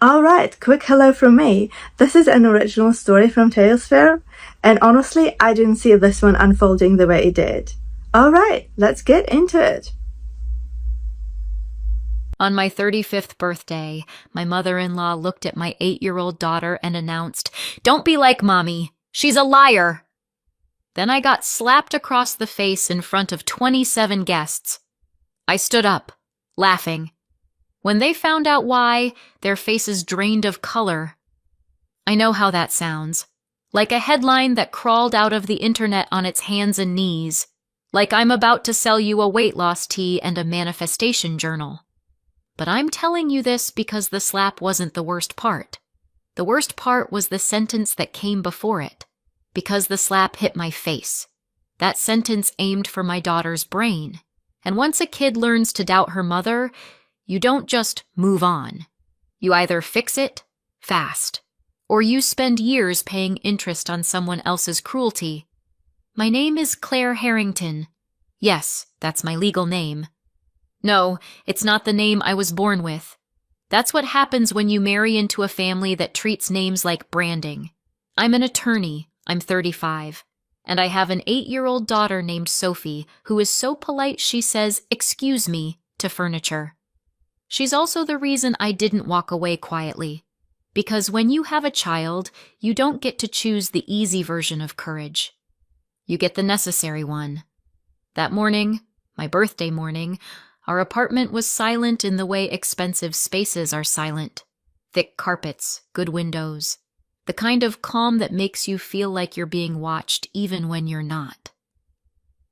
Alright, quick hello from me. This is an original story from Talesphere, and honestly, I didn't see this one unfolding the way it did. Alright, let's get into it. On my 35th birthday, my mother-in-law looked at my 8-year-old daughter and announced, "Don't be like Mommy. She's a liar." Then I got slapped across the face in front of 27 guests. I stood up, laughing. When they found out why, their faces drained of color. I know how that sounds. Like a headline that crawled out of the internet on its hands and knees. Like I'm about to sell you a weight loss tea and a manifestation journal. But I'm telling you this because the slap wasn't the worst part. The worst part was the sentence that came before it. Because the slap hit my face. That sentence aimed for my daughter's brain. And once a kid learns to doubt her mother, you don't just move on. You either fix it, fast, or you spend years paying interest on someone else's cruelty. My name is Claire Harrington. Yes, that's my legal name. No, it's not the name I was born with. That's what happens when you marry into a family that treats names like branding. I'm an attorney. I'm 35. And I have an 8-year-old daughter named Sophie who is so polite she says, "Excuse me," to furniture. She's also the reason I didn't walk away quietly. Because when you have a child, you don't get to choose the easy version of courage. You get the necessary one. That morning, my birthday morning, our apartment was silent in the way expensive spaces are silent. Thick carpets, good windows. The kind of calm that makes you feel like you're being watched even when you're not.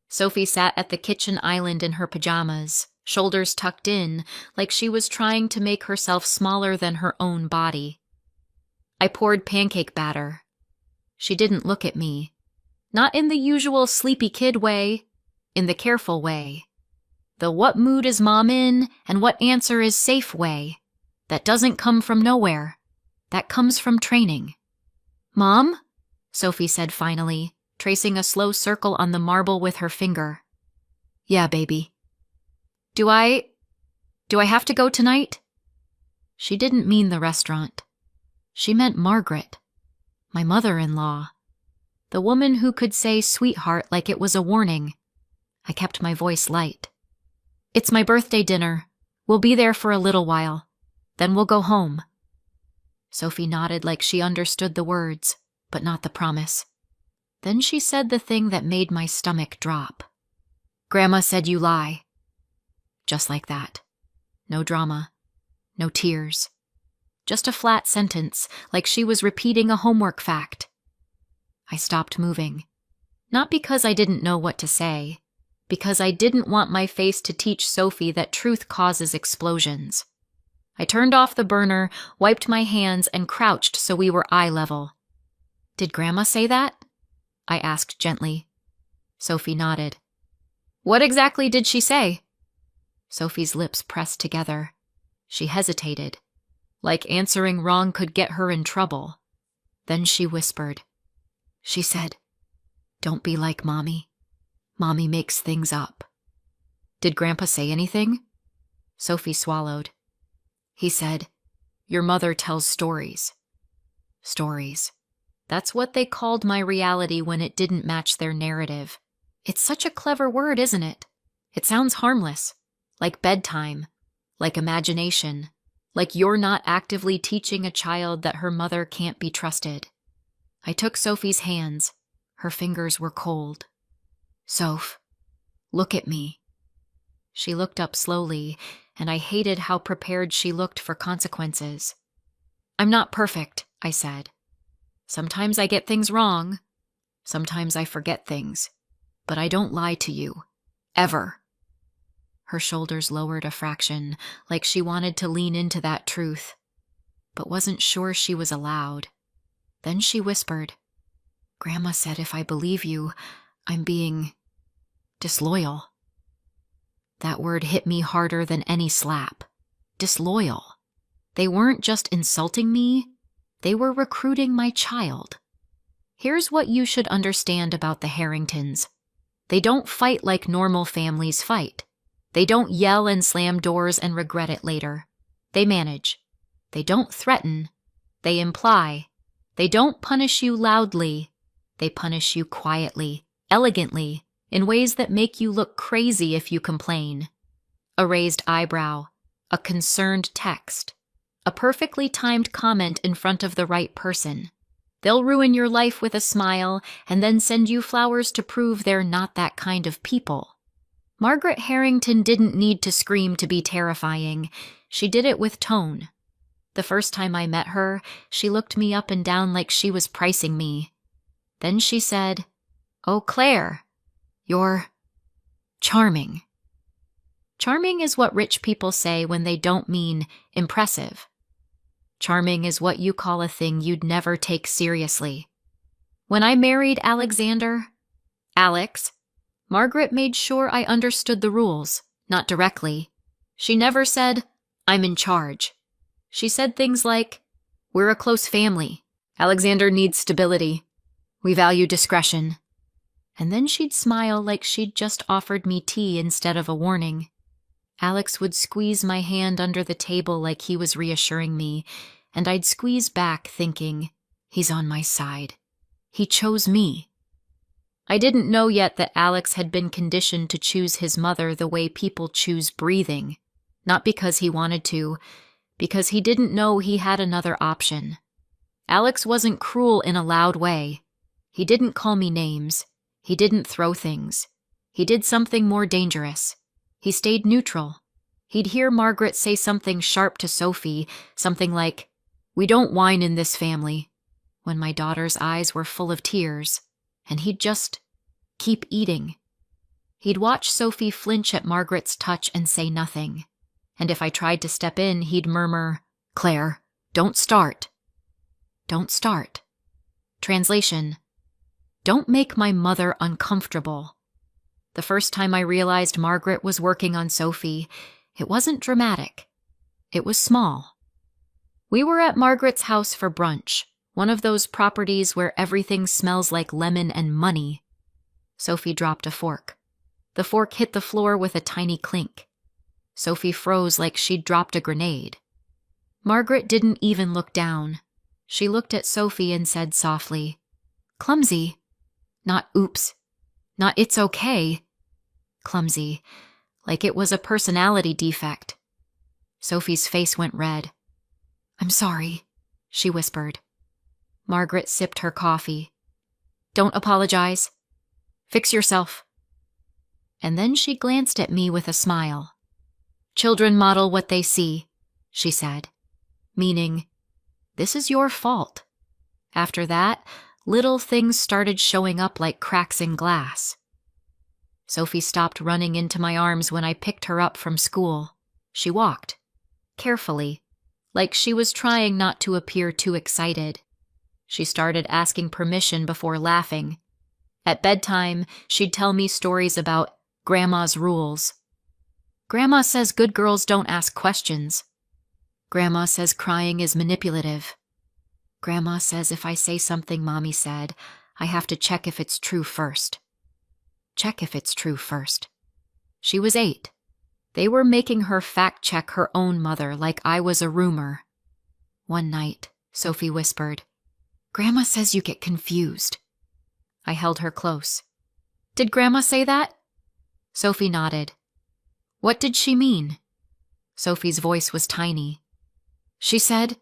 Sophie sat at the kitchen island in her pajamas, shoulders tucked in, like she was trying to make herself smaller than her own body. I poured pancake batter. She didn't look at me. Not in the usual sleepy kid way, in the careful way. The what mood is mom in and what answer is safe way. That doesn't come from nowhere. That comes from training. "Mom?" Sophie said finally, tracing a slow circle on the marble with her finger. "Yeah, baby." Do I have to go tonight?" She didn't mean the restaurant. She meant Margaret, my mother-in-law. The woman who could say sweetheart like it was a warning. I kept my voice light. "It's my birthday dinner. We'll be there for a little while. Then we'll go home." Sophie nodded like she understood the words, but not the promise. Then she said the thing that made my stomach drop. "Grandma said you lie." Just like that. No drama. No tears. Just a flat sentence, like she was repeating a homework fact. I stopped moving. Not because I didn't know what to say, because I didn't want my face to teach Sophie that truth causes explosions. I turned off the burner, wiped my hands, and crouched so we were eye level. "Did Grandma say that?" I asked gently. Sophie nodded. "What exactly did she say?" Sophie's lips pressed together. She hesitated, like answering wrong could get her in trouble. Then she whispered. She said, "Don't be like Mommy. Mommy makes things up." "Did Grandpa say anything?" Sophie swallowed. He said, "Your mother tells stories." Stories. That's what they called my reality when it didn't match their narrative. It's such a clever word, isn't it? It sounds harmless. Like bedtime. Like imagination. Like you're not actively teaching a child that her mother can't be trusted. I took Sophie's hands. Her fingers were cold. "Soph, look at me." She looked up slowly, and I hated how prepared she looked for consequences. "I'm not perfect," I said. "Sometimes I get things wrong. Sometimes I forget things. But I don't lie to you. Ever." Her shoulders lowered a fraction, like she wanted to lean into that truth, but wasn't sure she was allowed. Then she whispered, "Grandma said if I believe you, I'm being disloyal." That word hit me harder than any slap. Disloyal. They weren't just insulting me, they were recruiting my child. Here's what you should understand about the Harringtons. They don't fight like normal families fight. They don't yell and slam doors and regret it later. They manage. They don't threaten. They imply. They don't punish you loudly. They punish you quietly, elegantly, in ways that make you look crazy if you complain. A raised eyebrow, a concerned text, a perfectly timed comment in front of the right person. They'll ruin your life with a smile and then send you flowers to prove they're not that kind of people. Margaret Harrington didn't need to scream to be terrifying. She did it with tone. The first time I met her, she looked me up and down like she was pricing me. Then she said, "Oh, Claire, you're charming." Charming is what rich people say when they don't mean impressive. Charming is what you call a thing you'd never take seriously. When I married Alex, Margaret made sure I understood the rules, not directly. She never said, "I'm in charge." She said things like, "We're a close family. Alexander needs stability. We value discretion." And then she'd smile like she'd just offered me tea instead of a warning. Alex would squeeze my hand under the table like he was reassuring me, and I'd squeeze back thinking, he's on my side. He chose me. I didn't know yet that Alex had been conditioned to choose his mother the way people choose breathing, not because he wanted to, because he didn't know he had another option. Alex wasn't cruel in a loud way. He didn't call me names. He didn't throw things. He did something more dangerous. He stayed neutral. He'd hear Margaret say something sharp to Sophie, something like, "We don't whine in this family," when my daughter's eyes were full of tears, and he'd just keep eating. He'd watch Sophie flinch at Margaret's touch and say nothing, and if I tried to step in, he'd murmur, "Claire, don't start." Don't start. Translation: don't make my mother uncomfortable. The first time I realized Margaret was working on Sophie, it wasn't dramatic. It was small. We were at Margaret's house for brunch, one of those properties where everything smells like lemon and money. Sophie dropped a fork. The fork hit the floor with a tiny clink. Sophie froze like she'd dropped a grenade. Margaret didn't even look down. She looked at Sophie and said softly, "Clumsy. Not oops. Not it's okay. Clumsy. Like it was a personality defect." Sophie's face went red. "I'm sorry," she whispered. Margaret sipped her coffee. "Don't apologize. Fix yourself." And then she glanced at me with a smile. "Children model what they see," she said, meaning, this is your fault. After that, little things started showing up like cracks in glass. Sophie stopped running into my arms when I picked her up from school. She walked, carefully, like she was trying not to appear too excited. She started asking permission before laughing. At bedtime, she'd tell me stories about Grandma's rules. "Grandma says good girls don't ask questions. Grandma says crying is manipulative. Grandma says if I say something Mommy said, I have to check if it's true first." Check if it's true first. She was 8. They were making her fact-check her own mother like I was a rumor. One night, Sophie whispered, "Grandma says you get confused." I held her close. "Did Grandma say that?" Sophie nodded. "What did she mean?" Sophie's voice was tiny. "She said,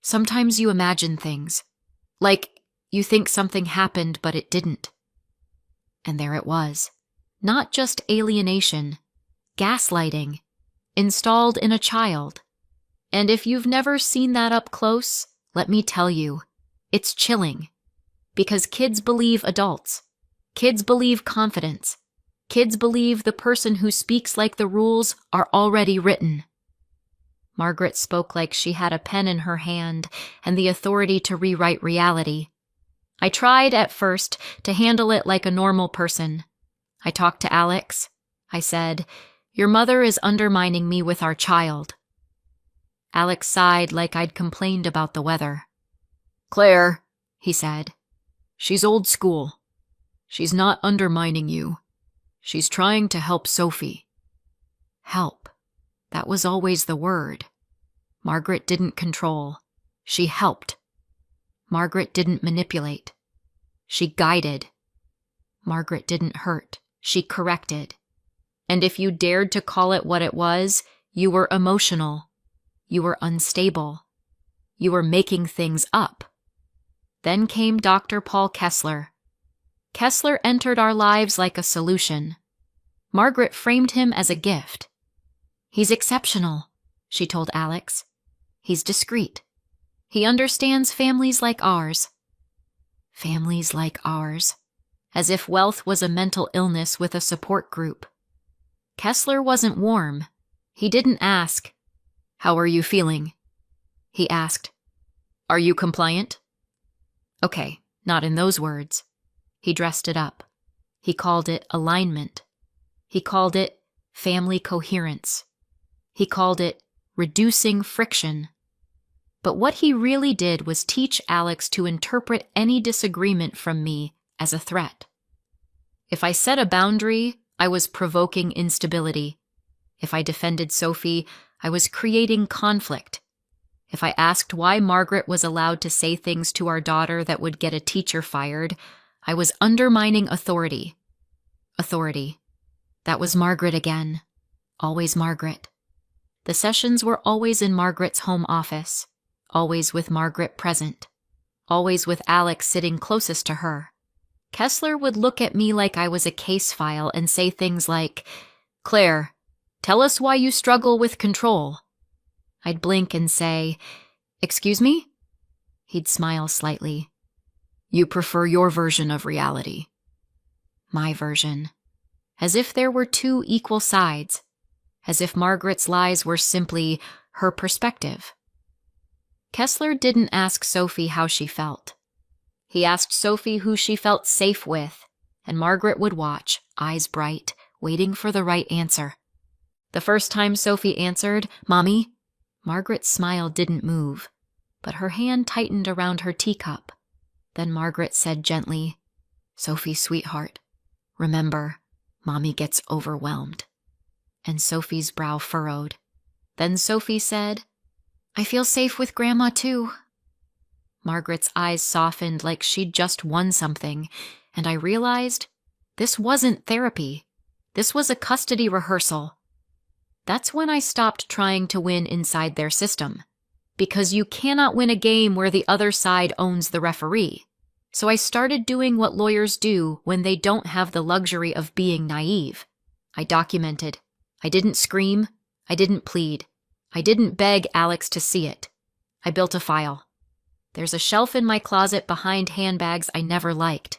sometimes you imagine things. Like, you think something happened, but it didn't." And there it was. Not just alienation. Gaslighting. Installed in a child. And if you've never seen that up close, let me tell you, it's chilling. Because kids believe adults. Kids believe confidence. Kids believe the person who speaks like the rules are already written. Margaret spoke like she had a pen in her hand and the authority to rewrite reality. I tried, at first, to handle it like a normal person. I talked to Alex. I said, "Your mother is undermining me with our child." Alex sighed like I'd complained about the weather. "Claire," he said, "she's old school. She's not undermining you. She's trying to help Sophie." Help. That was always the word. Margaret didn't control. She helped. Margaret didn't manipulate. She guided. Margaret didn't hurt. She corrected. And if you dared to call it what it was, you were emotional. You were unstable. You were making things up. Then came Dr. Paul Kessler. Kessler entered our lives like a solution. Margaret framed him as a gift. He's exceptional, she told Alex. He's discreet. He understands families like ours. Families like ours. As if wealth was a mental illness with a support group. Kessler wasn't warm. He didn't ask, "How are you feeling?" He asked, "Are you compliant?" Okay, not in those words. He dressed it up. He called it alignment. He called it family coherence. He called it reducing friction. But what he really did was teach Alex to interpret any disagreement from me as a threat. If I set a boundary, I was provoking instability. If I defended Sophie, I was creating conflict. If I asked why Margaret was allowed to say things to our daughter that would get a teacher fired, I was undermining authority. Authority. That was Margaret again. Always Margaret. The sessions were always in Margaret's home office, always with Margaret present, always with Alex sitting closest to her. Kessler would look at me like I was a case file and say things like, "Claire, tell us why you struggle with control." I'd blink and say, "Excuse me?" He'd smile slightly. "You prefer your version of reality." My version. As if there were two equal sides. As if Margaret's lies were simply her perspective. Kessler didn't ask Sophie how she felt. He asked Sophie who she felt safe with, and Margaret would watch, eyes bright, waiting for the right answer. The first time Sophie answered, "Mommy," Margaret's smile didn't move, but her hand tightened around her teacup. Then Margaret said gently, "Sophie, sweetheart, remember, Mommy gets overwhelmed." And Sophie's brow furrowed. Then Sophie said, "I feel safe with Grandma too." Margaret's eyes softened like she'd just won something, and I realized this wasn't therapy. This was a custody rehearsal. That's when I stopped trying to win inside their system, because you cannot win a game where the other side owns the referee. So I started doing what lawyers do when they don't have the luxury of being naive. I documented. I didn't scream. I didn't plead. I didn't beg Alex to see it. I built a file. There's a shelf in my closet behind handbags I never liked.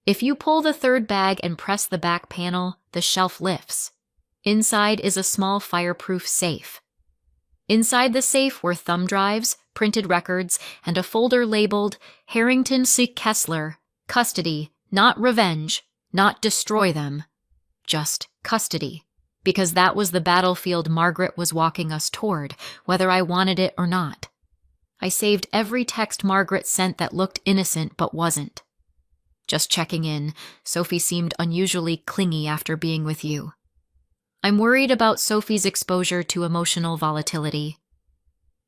If you pull the third bag and press the back panel, the shelf lifts. Inside is a small fireproof safe. Inside the safe were thumb drives, printed records, and a folder labeled Harrington C. Kessler, custody, not revenge, not destroy them. Just custody. Because that was the battlefield Margaret was walking us toward, whether I wanted it or not. I saved every text Margaret sent that looked innocent but wasn't. Just checking in, Sophie seemed unusually clingy after being with you. I'm worried about Sophie's exposure to emotional volatility.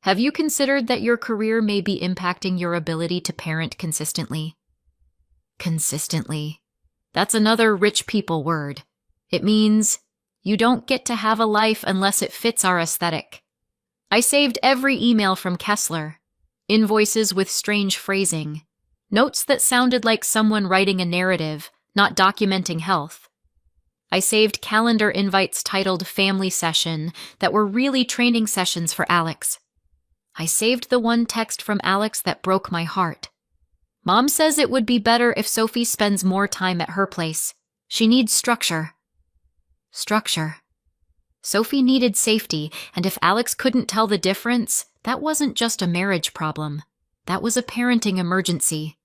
Have you considered that your career may be impacting your ability to parent consistently? Consistently. That's another rich people word. It means you don't get to have a life unless it fits our aesthetic. I saved every email from Kessler. Invoices with strange phrasing. Notes that sounded like someone writing a narrative, not documenting health. I saved calendar invites titled Family Session that were really training sessions for Alex. I saved the one text from Alex that broke my heart. Mom says it would be better if Sophie spends more time at her place. She needs structure. Structure. Sophie needed safety, and if Alex couldn't tell the difference, that wasn't just a marriage problem. That was a parenting emergency.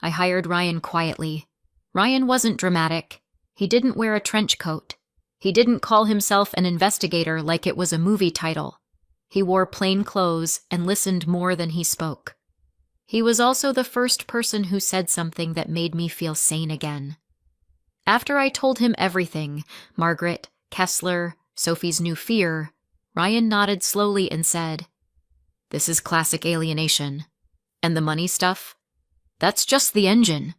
I hired Ryan quietly. Ryan wasn't dramatic. He didn't wear a trench coat. He didn't call himself an investigator like it was a movie title. He wore plain clothes and listened more than he spoke. He was also the first person who said something that made me feel sane again. After I told him everything, Margaret, Kessler, Sophie's new fear, Ryan nodded slowly and said, This is classic alienation. And the money stuff? That's just the engine.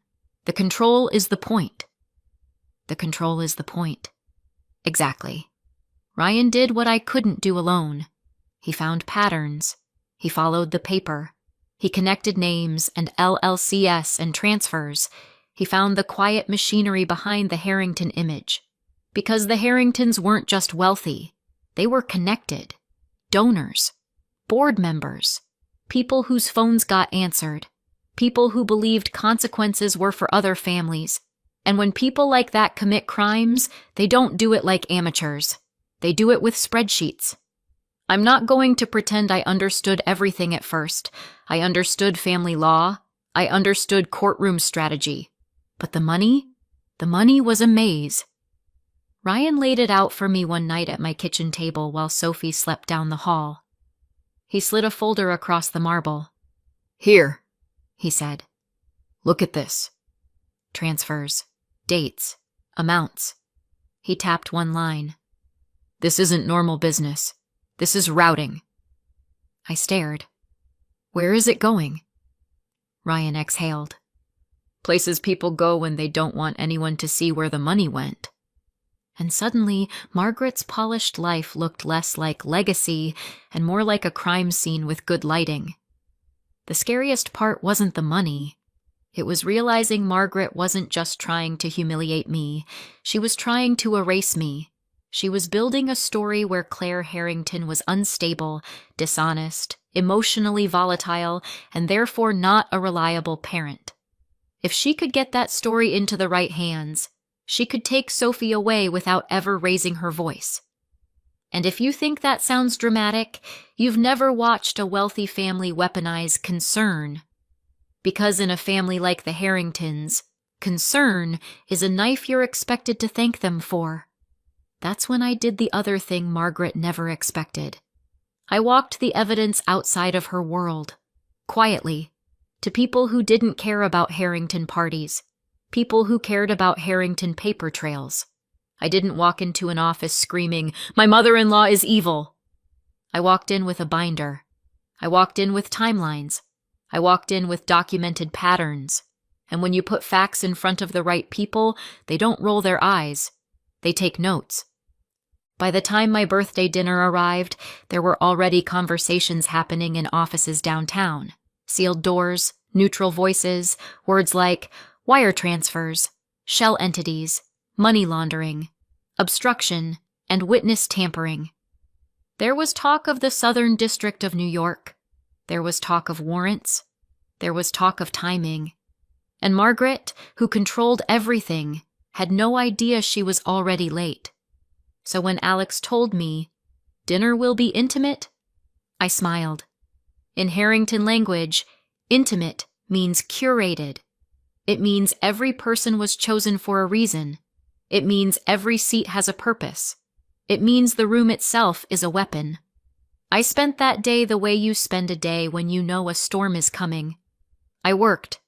The control is the point. The control is the point. Exactly. Ryan did what I couldn't do alone. He found patterns. He followed the paper. He connected names and LLCS and transfers. He found the quiet machinery behind the Harrington image. Because the Harringtons weren't just wealthy. They were connected. Donors. Board members. People whose phones got answered. People who believed consequences were for other families. And when people like that commit crimes, they don't do it like amateurs. They do it with spreadsheets. I'm not going to pretend I understood everything at first. I understood family law. I understood courtroom strategy. But the money was a maze. Ryan laid it out for me one night at my kitchen table while Sophie slept down the hall. He slid a folder across the marble. "Here," he said. "Look at this." Transfers, dates, amounts. He tapped one line. "This isn't normal business. This is routing." I stared. "Where is it going?" Ryan exhaled. "Places people go when they don't want anyone to see where the money went." And suddenly, Margaret's polished life looked less like legacy and more like a crime scene with good lighting. The scariest part wasn't the money. It was realizing Margaret wasn't just trying to humiliate me. She was trying to erase me. She was building a story where Claire Harrington was unstable, dishonest, emotionally volatile, and therefore not a reliable parent. If she could get that story into the right hands, she could take Sophie away without ever raising her voice. And if you think that sounds dramatic, you've never watched a wealthy family weaponize concern. Because in a family like the Harringtons, concern is a knife you're expected to thank them for. That's when I did the other thing Margaret never expected. I walked the evidence outside of her world, quietly, to people who didn't care about Harrington parties, people who cared about Harrington paper trails. I didn't walk into an office screaming, "My mother-in-law is evil." I walked in with a binder. I walked in with timelines. I walked in with documented patterns. And when you put facts in front of the right people, they don't roll their eyes. They take notes. By the time my birthday dinner arrived, there were already conversations happening in offices downtown. Sealed doors, neutral voices, words like wire transfers, shell entities, money laundering, obstruction, and witness tampering. There was talk of the Southern District of New York. There was talk of warrants. There was talk of timing. And Margaret, who controlled everything, had no idea she was already late. So when Alex told me, "Dinner will be intimate," I smiled. In Harrington language, intimate means curated. It means every person was chosen for a reason. It means every seat has a purpose. It means the room itself is a weapon. I spent that day the way you spend a day when you know a storm is coming. I worked.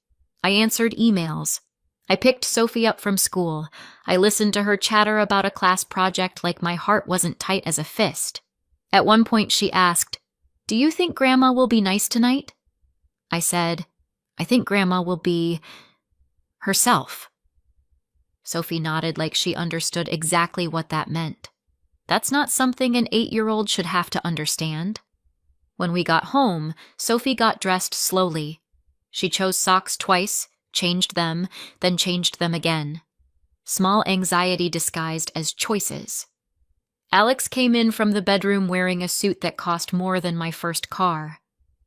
I answered emails. I picked Sophie up from school. I listened to her chatter about a class project like my heart wasn't tight as a fist. At one point she asked, "Do you think Grandma will be nice tonight?" I said, "I think Grandma will be herself." Sophie nodded like she understood exactly what that meant. That's not something an 8-year-old should have to understand. When we got home, Sophie got dressed slowly. She chose socks twice, changed them, then changed them again. Small anxiety disguised as choices. Alex came in from the bedroom wearing a suit that cost more than my first car.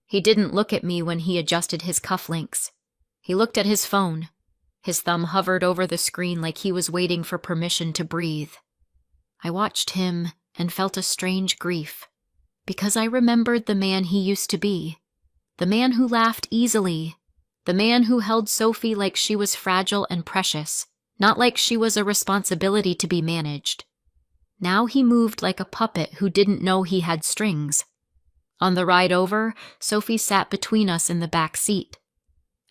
He didn't look at me when he adjusted his cufflinks. He looked at his phone. His thumb hovered over the screen like he was waiting for permission to breathe. I watched him and felt a strange grief, because I remembered the man he used to be, the man who laughed easily, the man who held Sophie like she was fragile and precious, not like she was a responsibility to be managed. Now he moved like a puppet who didn't know he had strings. On the ride over, Sophie sat between us in the back seat.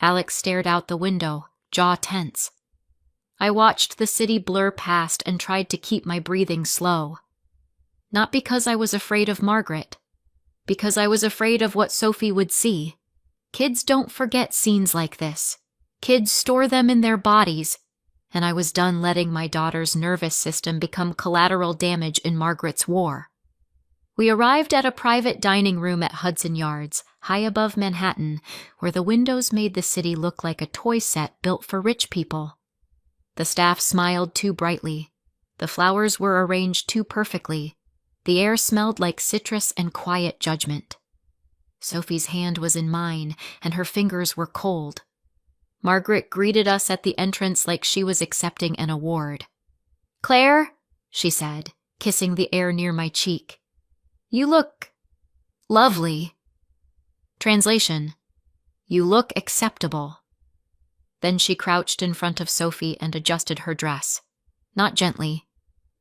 Alex stared out the window, jaw tense. I watched the city blur past and tried to keep my breathing slow. Not because I was afraid of Margaret, Because I was afraid of what Sophie would see. Kids don't forget scenes like this. Kids store them in their bodies, and I was done letting my daughter's nervous system become collateral damage in Margaret's war. We arrived at a private dining room at Hudson Yards, high above Manhattan, where the windows made the city look like a toy set built for rich people. The staff smiled too brightly. The flowers were arranged too perfectly. The air smelled like citrus and quiet judgment. Sophie's hand was in mine, and her fingers were cold. Margaret greeted us at the entrance like she was accepting an award. "Claire," she said, kissing the air near my cheek. "You look lovely." Translation: "You look acceptable." Then she crouched in front of Sophie and adjusted her dress. Not gently,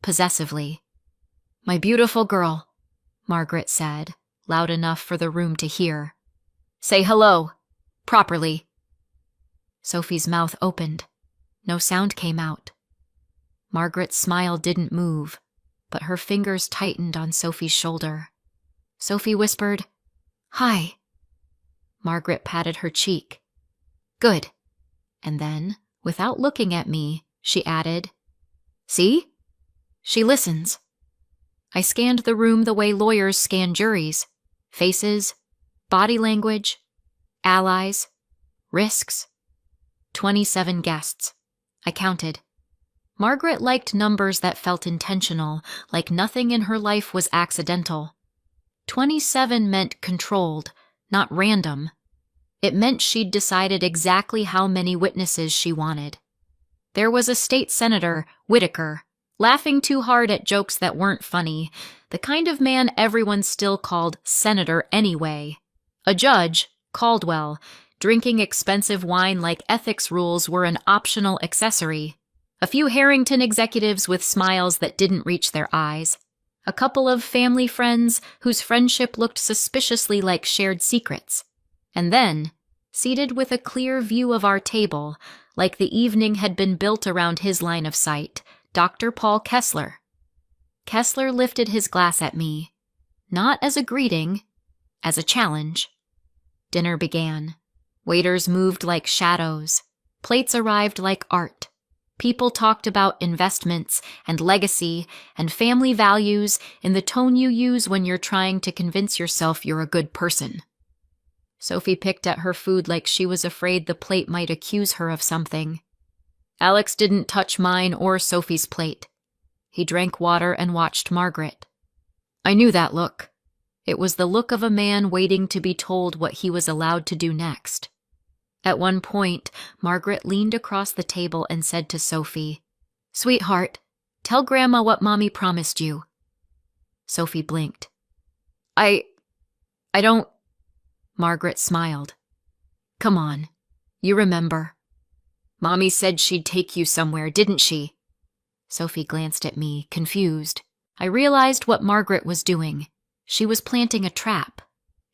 possessively. "My beautiful girl," Margaret said, loud enough for the room to hear. "Say hello, properly." Sophie's mouth opened. No sound came out. Margaret's smile didn't move, but her fingers tightened on Sophie's shoulder. Sophie whispered, "Hi." Margaret patted her cheek. "Good." And then, without looking at me, she added, "See? She listens." I scanned the room the way lawyers scan juries. Faces, body language, allies, risks. 27 guests. I counted. Margaret liked numbers that felt intentional, like nothing in her life was accidental. 27 meant controlled, not random. It meant she'd decided exactly how many witnesses she wanted. There was a state senator, Whitaker, laughing too hard at jokes that weren't funny, the kind of man everyone still called senator anyway. A judge, Caldwell, drinking expensive wine like ethics rules were an optional accessory. A few Harrington executives with smiles that didn't reach their eyes. A couple of family friends whose friendship looked suspiciously like shared secrets. And then, seated with a clear view of our table, like the evening had been built around his line of sight, Dr. Paul Kessler. Kessler lifted his glass at me, not as a greeting, as a challenge. Dinner began. Waiters moved like shadows. Plates arrived like art. People talked about investments and legacy and family values in the tone you use when you're trying to convince yourself you're a good person. Sophie picked at her food like she was afraid the plate might accuse her of something. Alex didn't touch mine or Sophie's plate. He drank water and watched Margaret. I knew that look. It was the look of a man waiting to be told what he was allowed to do next. At one point, Margaret leaned across the table and said to Sophie, "Sweetheart, tell Grandma what Mommy promised you." Sophie blinked. I don't... Margaret smiled. "Come on, you remember. Mommy said she'd take you somewhere, didn't she?" Sophie glanced at me, confused. I realized what Margaret was doing. She was planting a trap.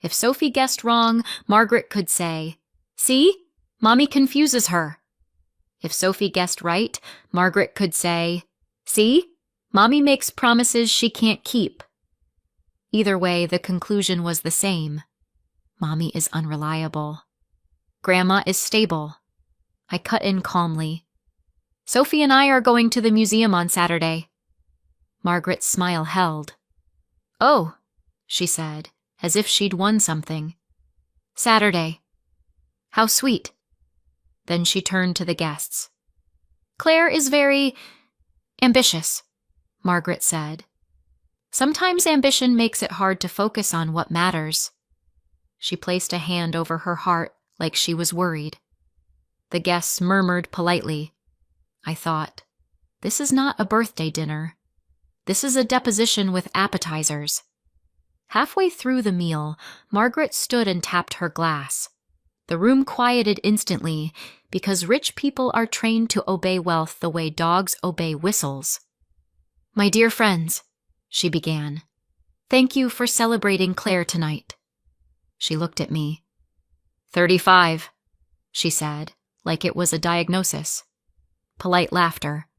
If Sophie guessed wrong, Margaret could say, "See? Mommy confuses her." If Sophie guessed right, Margaret could say, "See? Mommy makes promises she can't keep." Either way, the conclusion was the same. Mommy is unreliable. Grandma is stable. I cut in calmly. "Sophie and I are going to the museum on Saturday." Margaret's smile held. "Oh," she said, as if she'd won something. "Saturday. How sweet." Then she turned to the guests. "Claire is very ambitious," Margaret said. "Sometimes ambition makes it hard to focus on what matters." She placed a hand over her heart like she was worried. The guests murmured politely. I thought, this is not a birthday dinner. This is a deposition with appetizers. Halfway through the meal, Margaret stood and tapped her glass. The room quieted instantly because rich people are trained to obey wealth the way dogs obey whistles. "My dear friends," she began, "thank you for celebrating Claire tonight." She looked at me. 35, she said, like it was a diagnosis. Polite laughter.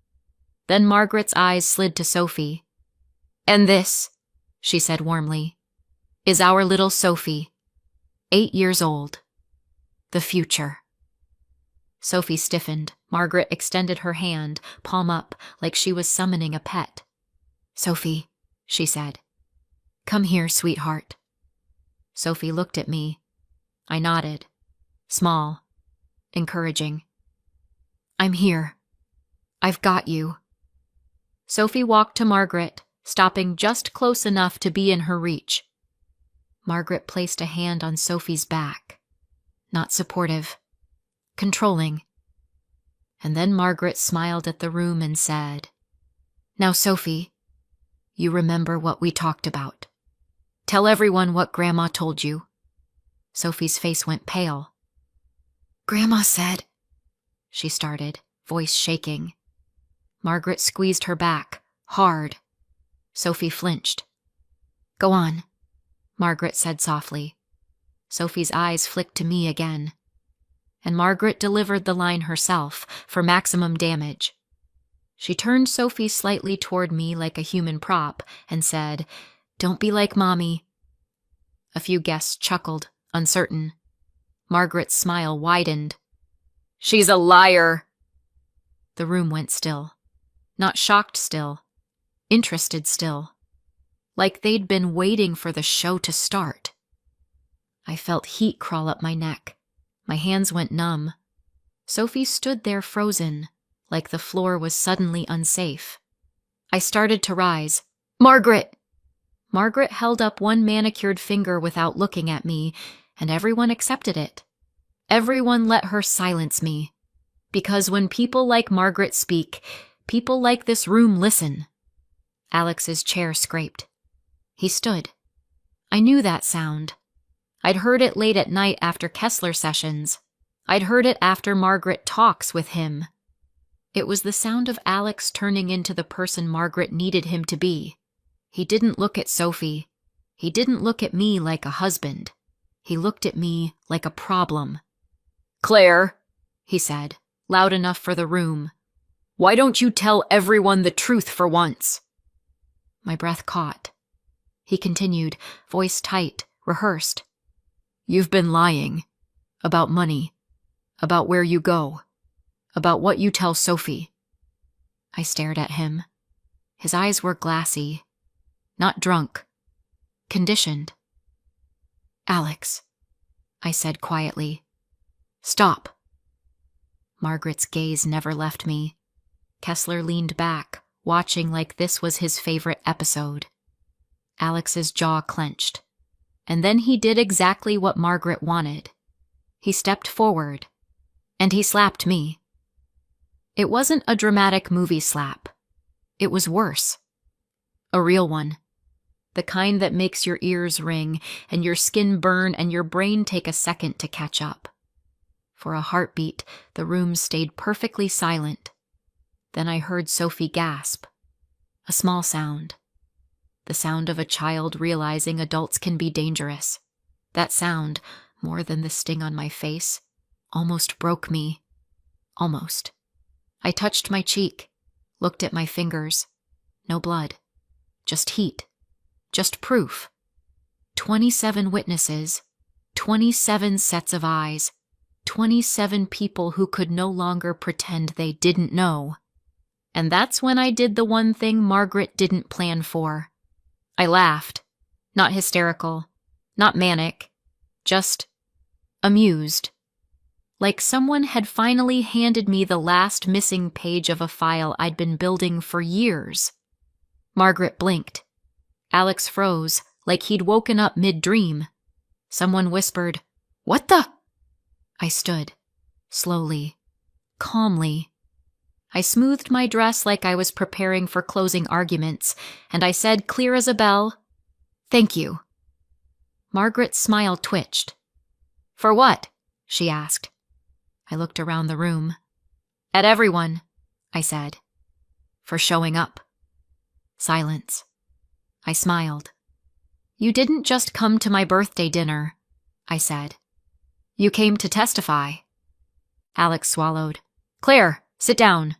Then Margaret's eyes slid to Sophie. "And this," she said warmly, is our little Sophie, 8 years old. The future. Sophie stiffened. Margaret extended her hand, palm up, like she was summoning a pet. Sophie, she said. Come here, sweetheart. Sophie looked at me. I nodded. Small. Encouraging. I'm here. I've got you. Sophie walked to Margaret, stopping just close enough to be in her reach. Margaret placed a hand on Sophie's back. Not supportive. Controlling. And then Margaret smiled at the room and said, Now, Sophie, you remember what we talked about. Tell everyone what Grandma told you. Sophie's face went pale. Grandma said, she started, voice shaking. Margaret squeezed her back, hard. Sophie flinched. Go on, Margaret said softly. Sophie's eyes flicked to me again. And Margaret delivered the line herself for maximum damage. She turned Sophie slightly toward me like a human prop and said, Don't be like Mommy. A few guests chuckled, uncertain. Margaret's smile widened. She's a liar. The room went still. Not shocked still. Interested still. Like they'd been waiting for the show to start. I felt heat crawl up my neck. My hands went numb. Sophie stood there frozen, like the floor was suddenly unsafe. I started to rise. Margaret! Margaret held up one manicured finger without looking at me, and everyone accepted it. Everyone let her silence me. Because when people like Margaret speak, people like this room listen. Alex's chair scraped. He stood. I knew that sound. I'd heard it late at night after Kessler sessions. I'd heard it after Margaret talks with him. It was the sound of Alex turning into the person Margaret needed him to be. He didn't look at Sophie. He didn't look at me like a husband. He looked at me like a problem. Claire, he said, loud enough for the room. Why don't you tell everyone the truth for once? My breath caught. He continued, voice tight, rehearsed. You've been lying. About money. About where you go. About what you tell Sophie. I stared at him. His eyes were glassy. Not drunk. Conditioned. Alex, I said quietly. Stop. Margaret's gaze never left me. Kessler leaned back, watching like this was his favorite episode. Alex's jaw clenched. And then he did exactly what Margaret wanted. He stepped forward, and he slapped me. It wasn't a dramatic movie slap. It was worse. A real one. The kind that makes your ears ring, and your skin burn, and your brain take a second to catch up. For a heartbeat, the room stayed perfectly silent. Then I heard Sophie gasp. A small sound. The sound of a child realizing adults can be dangerous. That sound, more than the sting on my face, almost broke me. Almost. I touched my cheek, looked at my fingers. No blood. Just heat. Just proof. 27 witnesses. 27 sets of eyes. 27 people who could no longer pretend they didn't know. And that's when I did the one thing Margaret didn't plan for. I laughed. Not hysterical. Not manic. Just amused. Like someone had finally handed me the last missing page of a file I'd been building for years. Margaret blinked. Alex froze, like he'd woken up mid-dream. Someone whispered, "What the?" I stood. Slowly. Calmly. I smoothed my dress like I was preparing for closing arguments, and I said, clear as a bell, "Thank you." Margaret's smile twitched. "For what?" she asked. I looked around the room. "At everyone," I said. "For showing up." Silence. I smiled. "You didn't just come to my birthday dinner," I said. "You came to testify." Alex swallowed. "Claire, sit down."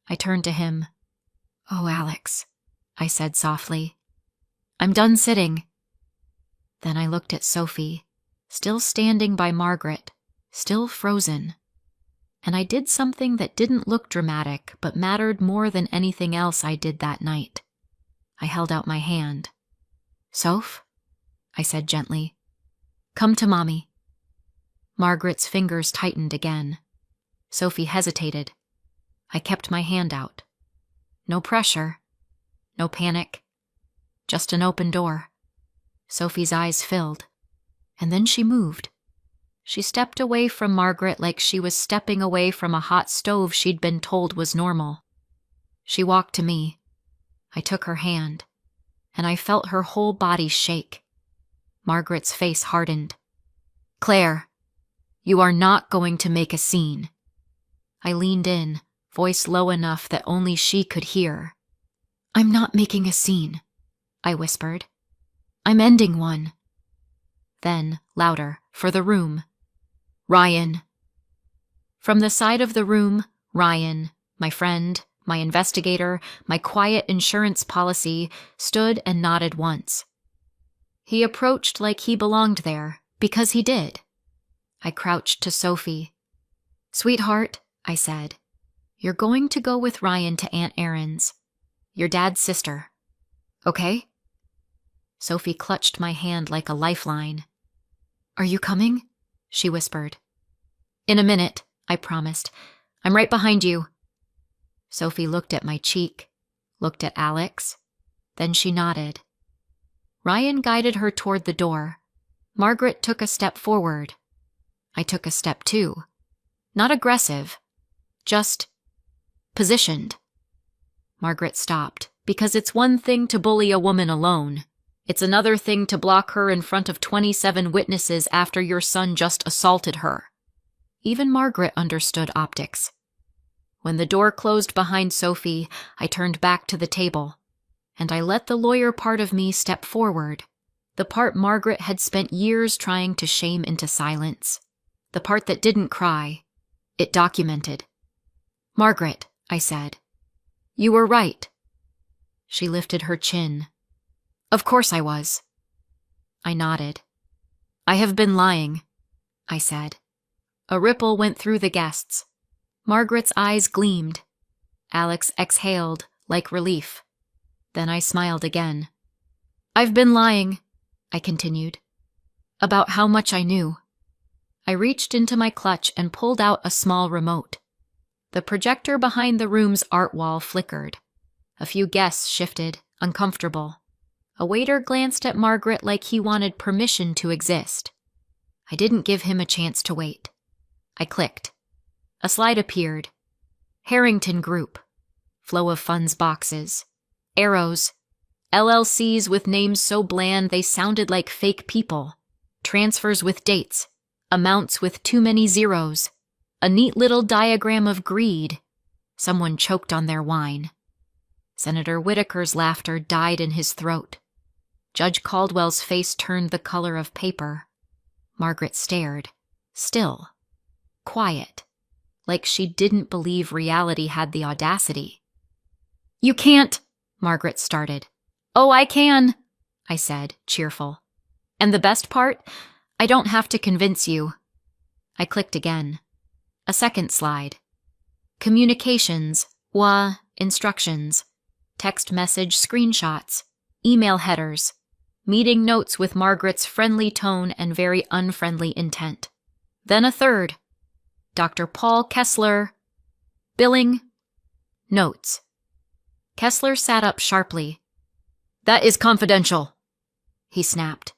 I turned to him. "Oh, Alex," I said softly. "I'm done sitting." Then I looked at Sophie, still standing by Margaret, still frozen. And I did something that didn't look dramatic, but mattered more than anything else I did that night. I held out my hand. "Soph," I said gently, "come to Mommy." Margaret's fingers tightened again. Sophie hesitated. I kept my hand out. No pressure, no panic, just an open door. Sophie's eyes filled, and then she moved. She stepped away from Margaret like she was stepping away from a hot stove she'd been told was normal. She walked to me. I took her hand, and I felt her whole body shake. Margaret's face hardened. "Claire, you are not going to make a scene." I leaned in, voice low enough that only she could hear. "I'm not making a scene," I whispered. "I'm ending one." Then, louder, for the room. "Ryan." From the side of the room, Ryan, my friend, my investigator, my quiet insurance policy, stood and nodded once. He approached like he belonged there, because he did. I crouched to Sophie. "Sweetheart," I said, "you're going to go with Ryan to Aunt Erin's, your dad's sister. Okay?" Sophie clutched my hand like a lifeline. "Are you coming?" she whispered. "In a minute," I promised. "I'm right behind you." Sophie looked at my cheek, looked at Alex. Then she nodded. Ryan guided her toward the door. Margaret took a step forward. I took a step too. Not aggressive, just positioned. Margaret stopped, because it's one thing to bully a woman alone. It's another thing to block her in front of 27 witnesses after your son just assaulted her. Even Margaret understood optics. When the door closed behind Sophie, I turned back to the table, and I let the lawyer part of me step forward, the part Margaret had spent years trying to shame into silence, the part that didn't cry. It documented. "Margaret," I said, "you were right." She lifted her chin. "Of course I was." I nodded. "I have been lying," I said. A ripple went through the guests. Margaret's eyes gleamed. Alex exhaled, like relief. Then I smiled again. "I've been lying," I continued, "about how much I knew." I reached into my clutch and pulled out a small remote. The projector behind the room's art wall flickered. A few guests shifted, uncomfortable. A waiter glanced at Margaret like he wanted permission to exist. I didn't give him a chance to wait. I clicked. A slide appeared. Harrington Group. Flow of funds boxes. Arrows. LLCs with names so bland they sounded like fake people. Transfers with dates. Amounts with too many zeros. A neat little diagram of greed. Someone choked on their wine. Senator Whitaker's laughter died in his throat. Judge Caldwell's face turned the color of paper. Margaret stared. Still. Quiet. Like she didn't believe reality had the audacity. "You can't," Margaret started. "Oh, I can," I said, cheerful. "And the best part? I don't have to convince you." I clicked again. A second slide. Communications, instructions, text message screenshots, email headers, meeting notes with Margaret's friendly tone and very unfriendly intent. Then a third. Dr. Paul Kessler. Billing. Notes. Kessler sat up sharply. "That is confidential," he snapped.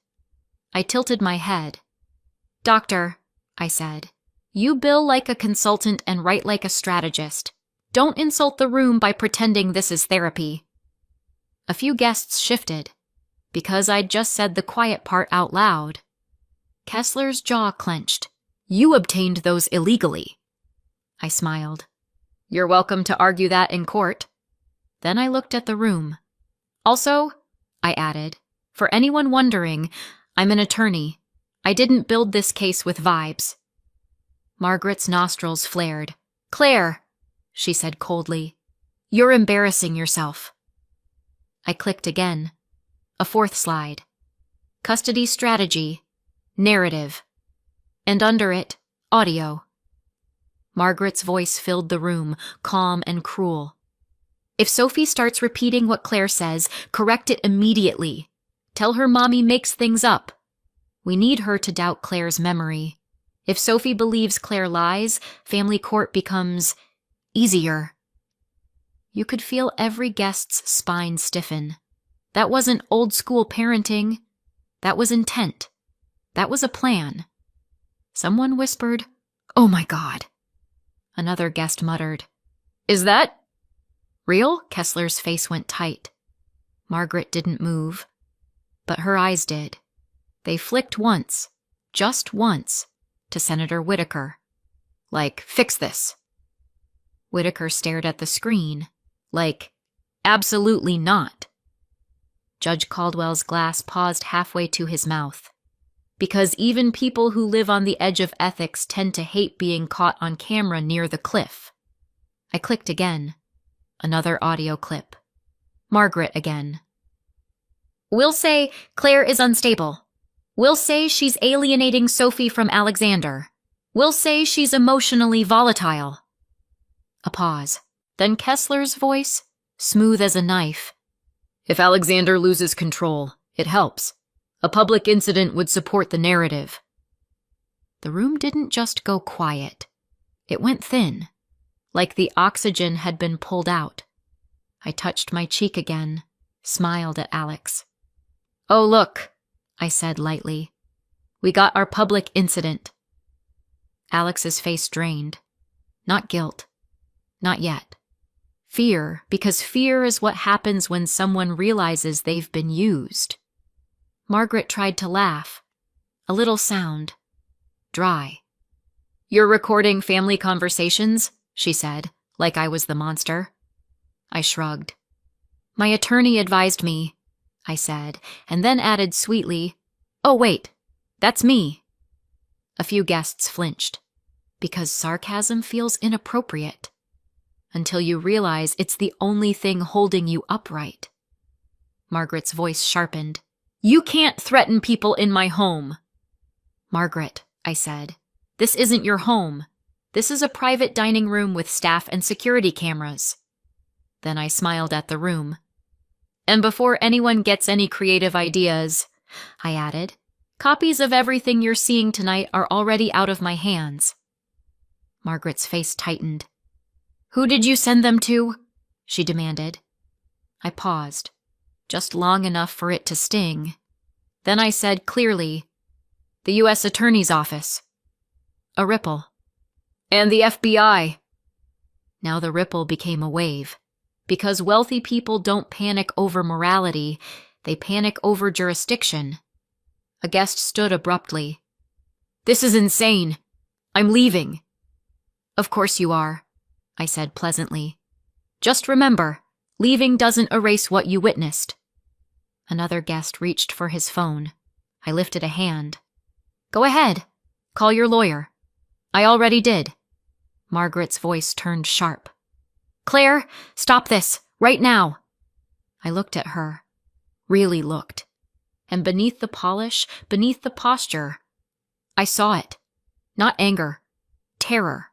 I tilted my head. "Doctor," I said, "you bill like a consultant and write like a strategist. Don't insult the room by pretending this is therapy." A few guests shifted, because I'd just said the quiet part out loud. Kessler's jaw clenched. "You obtained those illegally." I smiled. "You're welcome to argue that in court." Then I looked at the room. "Also," I added, "for anyone wondering, I'm an attorney. I didn't build this case with vibes." Margaret's nostrils flared. "Claire," she said coldly, "you're embarrassing yourself." I clicked again. A fourth slide. custody strategy, narrative, and under it, audio. Margaret's voice filled the room, calm and cruel. If Sophie starts repeating what Claire says, correct it immediately. Tell her Mommy makes things up. We need her to doubt Claire's memory. If Sophie believes Claire lies, family court becomes easier. You could feel every guest's spine stiffen. That wasn't old-school parenting. That was intent. That was a plan. Someone whispered, "Oh my God." Another guest muttered, "Is that real?" Kessler's face went tight. Margaret didn't move, but her eyes did. They flicked once, just once, to Senator Whitaker. Like, "Fix this." Whitaker stared at the screen, like, "Absolutely not." Judge Caldwell's glass paused halfway to his mouth. Because even people who live on the edge of ethics tend to hate being caught on camera near the cliff. I clicked again. Another audio clip. Margaret again. "We'll say Claire is unstable. We'll say she's alienating Sophie from Alexander. We'll say she's emotionally volatile." A pause. Then Kessler's voice, smooth as a knife. "If Alexander loses control, it helps. A public incident would support the narrative." The room didn't just go quiet. It went thin, like the oxygen had been pulled out. I touched my cheek again, smiled at Alex. "Oh, look," I said lightly. "We got our public incident." Alex's face drained. Not guilt. Not yet. Fear, because fear is what happens when someone realizes they've been used. Margaret tried to laugh. A little sound. Dry. "You're recording family conversations?" she said, like I was the monster. I shrugged. "My attorney advised me," I said, and then added sweetly, "Oh, wait, that's me." A few guests flinched, because sarcasm feels inappropriate, until you realize it's the only thing holding you upright. Margaret's voice sharpened. "You can't threaten people in my home." "Margaret," I said, "this isn't your home. This is a private dining room with staff and security cameras." Then I smiled at the room. "And before anyone gets any creative ideas," I added, "copies of everything you're seeing tonight are already out of my hands." Margaret's face tightened. "Who did you send them to?" she demanded. I paused, just long enough for it to sting. Then I said clearly, "The U.S. Attorney's Office." A ripple. "And the FBI." Now the ripple became a wave. Because wealthy people don't panic over morality, they panic over jurisdiction. A guest stood abruptly. "This is insane. I'm leaving." "Of course you are," I said pleasantly. "Just remember, leaving doesn't erase what you witnessed." Another guest reached for his phone. I lifted a hand. "Go ahead. Call your lawyer." "I already did." Margaret's voice turned sharp. "Claire, stop this, right now." I looked at her. Really looked. And beneath the polish, beneath the posture, I saw it. Not anger. Terror.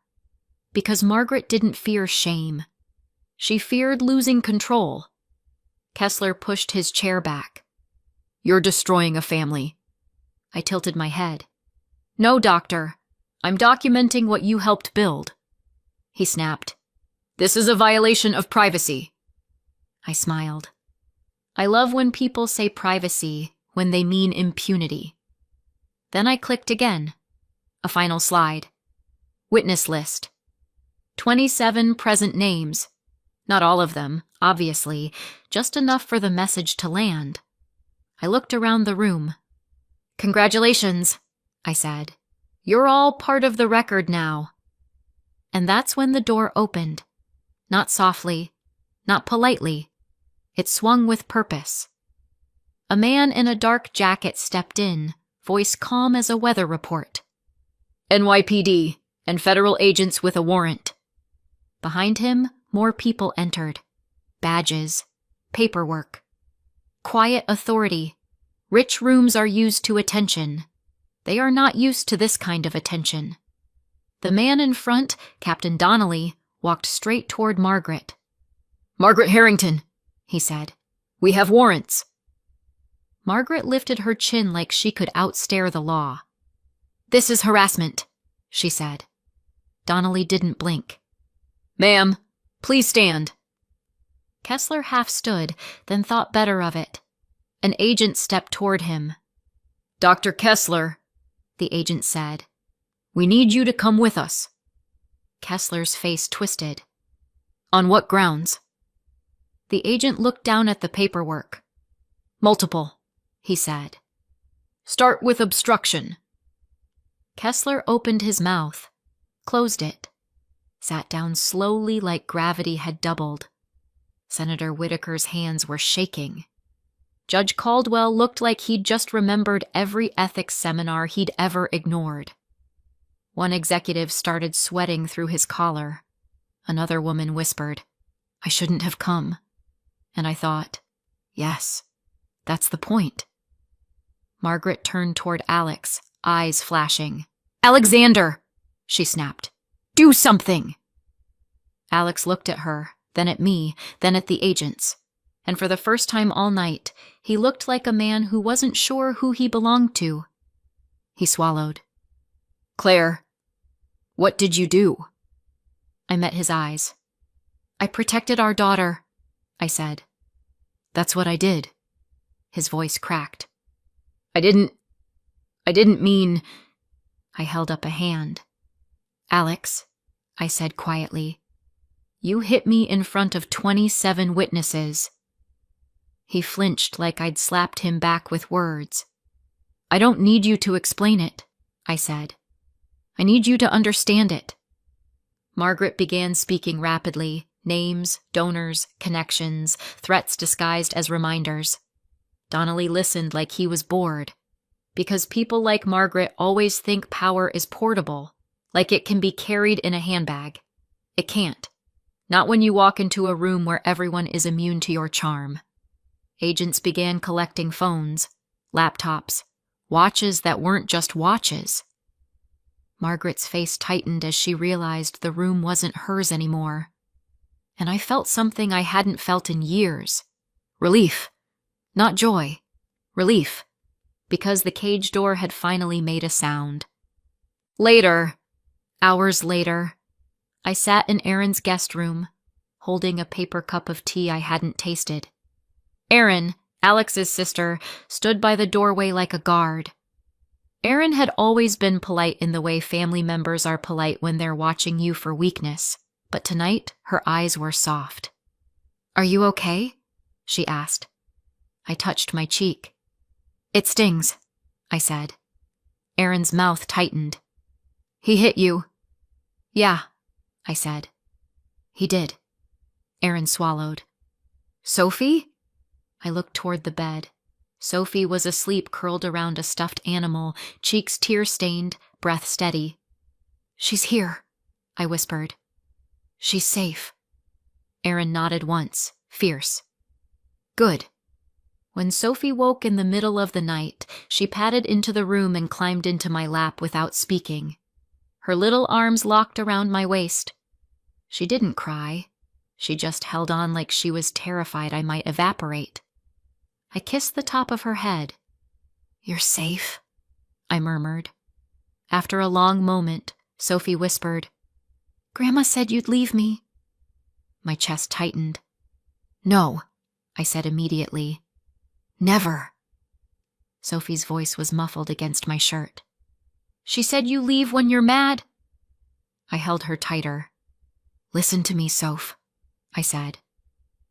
Because Margaret didn't fear shame. She feared losing control. Kessler pushed his chair back. "You're destroying a family." I tilted my head. "No, doctor. I'm documenting what you helped build." He snapped. "This is a violation of privacy." I smiled. I love when people say privacy when they mean impunity. Then I clicked again. A final slide. Witness list. 27 present names. Not all of them, obviously, just enough for the message to land. I looked around the room. "Congratulations," I said. "You're all part of the record now." And that's when the door opened. Not softly, not politely. It swung with purpose. A man in a dark jacket stepped in, voice calm as a weather report. "NYPD, and federal agents with a warrant." Behind him, more people entered. Badges. Paperwork. Quiet authority. Rich rooms are used to attention. They are not used to this kind of attention. The man in front, Captain Donnelly, walked straight toward Margaret. "Margaret Harrington," he said. "We have warrants." Margaret lifted her chin like she could outstare the law. "This is harassment," she said. Donnelly didn't blink. "Ma'am, please stand." Kessler half stood, then thought better of it. An agent stepped toward him. "Dr. Kessler," the agent said, "we need you to come with us." Kessler's face twisted. "On what grounds?" The agent looked down at the paperwork. "Multiple," he said. "Start with obstruction." Kessler opened his mouth, closed it, sat down slowly like gravity had doubled. Senator Whitaker's hands were shaking. Judge Caldwell looked like he'd just remembered every ethics seminar he'd ever ignored. One executive started sweating through his collar. Another woman whispered, "I shouldn't have come." And I thought, yes, that's the point. Margaret turned toward Alex, eyes flashing. "Alexander!" she snapped. "Do something!" Alex looked at her, then at me, then at the agents. And for the first time all night, he looked like a man who wasn't sure who he belonged to. He swallowed. "Claire, what did you do?" I met his eyes. "I protected our daughter," I said. "That's what I did." His voice cracked. I didn't mean..." I held up a hand. "Alex," I said quietly, "you hit me in front of 27 witnesses." He flinched like I'd slapped him back with words. "I don't need you to explain it," I said. "I need you to understand it." Margaret began speaking rapidly, names, donors, connections, threats disguised as reminders. Donnelly listened like he was bored. Because people like Margaret always think power is portable, like it can be carried in a handbag. It can't. Not when you walk into a room where everyone is immune to your charm. Agents began collecting phones, laptops, watches that weren't just watches. Margaret's face tightened as she realized the room wasn't hers anymore. And I felt something I hadn't felt in years. Relief. Not joy. Relief. Because the cage door had finally made a sound. Later, hours later, I sat in Erin's guest room, holding a paper cup of tea I hadn't tasted. Erin, Alex's sister, stood by the doorway like a guard. Erin had always been polite in the way family members are polite when they're watching you for weakness, but tonight her eyes were soft. "Are you okay?" she asked. I touched my cheek. "It stings," I said. Erin's mouth tightened. "He hit you." "Yeah," I said. "He did." Erin swallowed. "Sophie?" I looked toward the bed. Sophie was asleep curled around a stuffed animal, cheeks tear-stained, breath steady. "She's here," I whispered. "She's safe." Erin nodded once, fierce. "Good." When Sophie woke in the middle of the night, she padded into the room and climbed into my lap without speaking. Her little arms locked around my waist. She didn't cry. She just held on like she was terrified I might evaporate. I kissed the top of her head. "You're safe," I murmured. After a long moment, Sophie whispered, "Grandma said you'd leave me." My chest tightened. "No," I said immediately. "Never." Sophie's voice was muffled against my shirt. "She said you leave when you're mad." I held her tighter. "Listen to me, Soph," I said.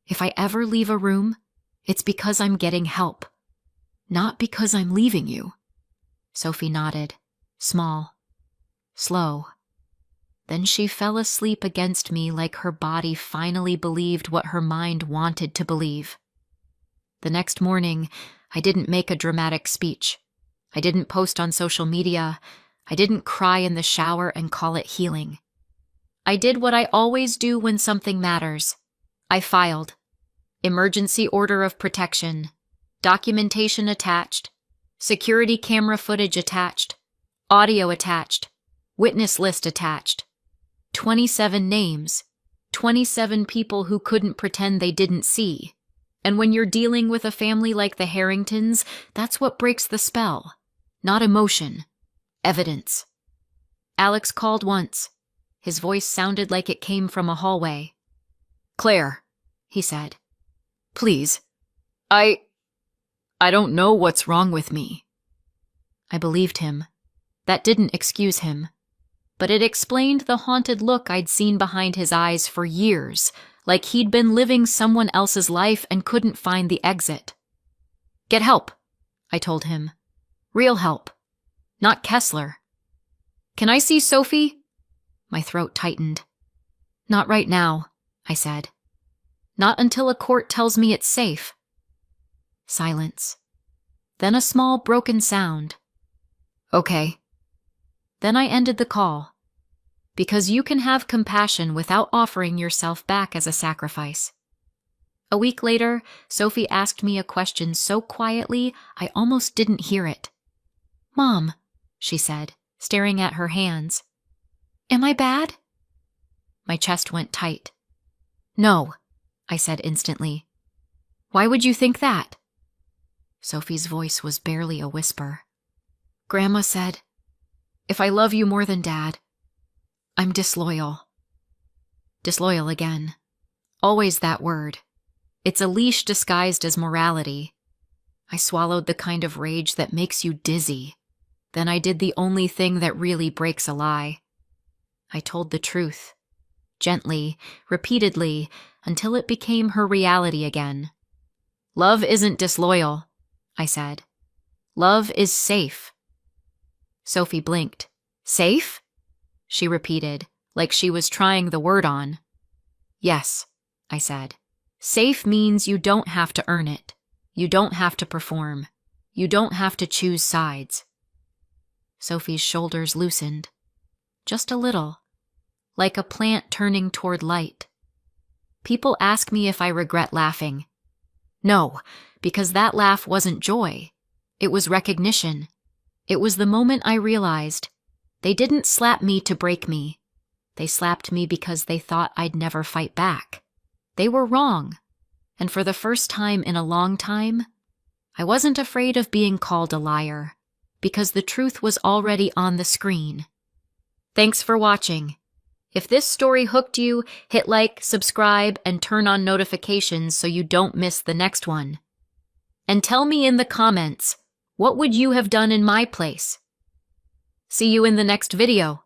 "If I ever leave a room, it's because I'm getting help, not because I'm leaving you." Sophie nodded, small, slow. Then she fell asleep against me like her body finally believed what her mind wanted to believe. The next morning, I didn't make a dramatic speech. I didn't post on social media. I didn't cry in the shower and call it healing. I did what I always do when something matters. I filed. Emergency order of protection. Documentation attached. Security camera footage attached. Audio attached. Witness list attached. 27 names. 27 people who couldn't pretend they didn't see. And when you're dealing with a family like the Harringtons, that's what breaks the spell. Not emotion. Evidence. Alex called once. His voice sounded like it came from a hallway. "Claire," he said. "Please. I don't know what's wrong with me." I believed him. That didn't excuse him. But it explained the haunted look I'd seen behind his eyes for years, like he'd been living someone else's life and couldn't find the exit. "Get help," I told him. "Real help. Not Kessler." "Can I see Sophie?" My throat tightened. "Not right now," I said. "Not until a court tells me it's safe." Silence. Then a small broken sound. "Okay." Then I ended the call. Because you can have compassion without offering yourself back as a sacrifice. A week later, Sophie asked me a question so quietly I almost didn't hear it. "Mom," she said, staring at her hands. "Am I bad?" My chest went tight. "No," I said instantly. "Why would you think that?" Sophie's voice was barely a whisper. "Grandma said, if I love you more than Dad, I'm disloyal." Disloyal again. Always that word. It's a leash disguised as morality. I swallowed the kind of rage that makes you dizzy. Then I did the only thing that really breaks a lie. I told the truth. Gently, repeatedly, until it became her reality again. "Love isn't disloyal," I said. "Love is safe." Sophie blinked. "Safe?" she repeated, like she was trying the word on. "Yes," I said. "Safe means you don't have to earn it. You don't have to perform. You don't have to choose sides." Sophie's shoulders loosened. Just a little. Like a plant turning toward light. People ask me if I regret laughing. No, because that laugh wasn't joy. It was recognition. It was the moment I realized they didn't slap me to break me. They slapped me because they thought I'd never fight back. They were wrong. And for the first time in a long time, I wasn't afraid of being called a liar, because the truth was already on the screen. Thanks for watching. If this story hooked you, hit like, subscribe, and turn on notifications so you don't miss the next one. And tell me in the comments, what would you have done in my place? See you in the next video.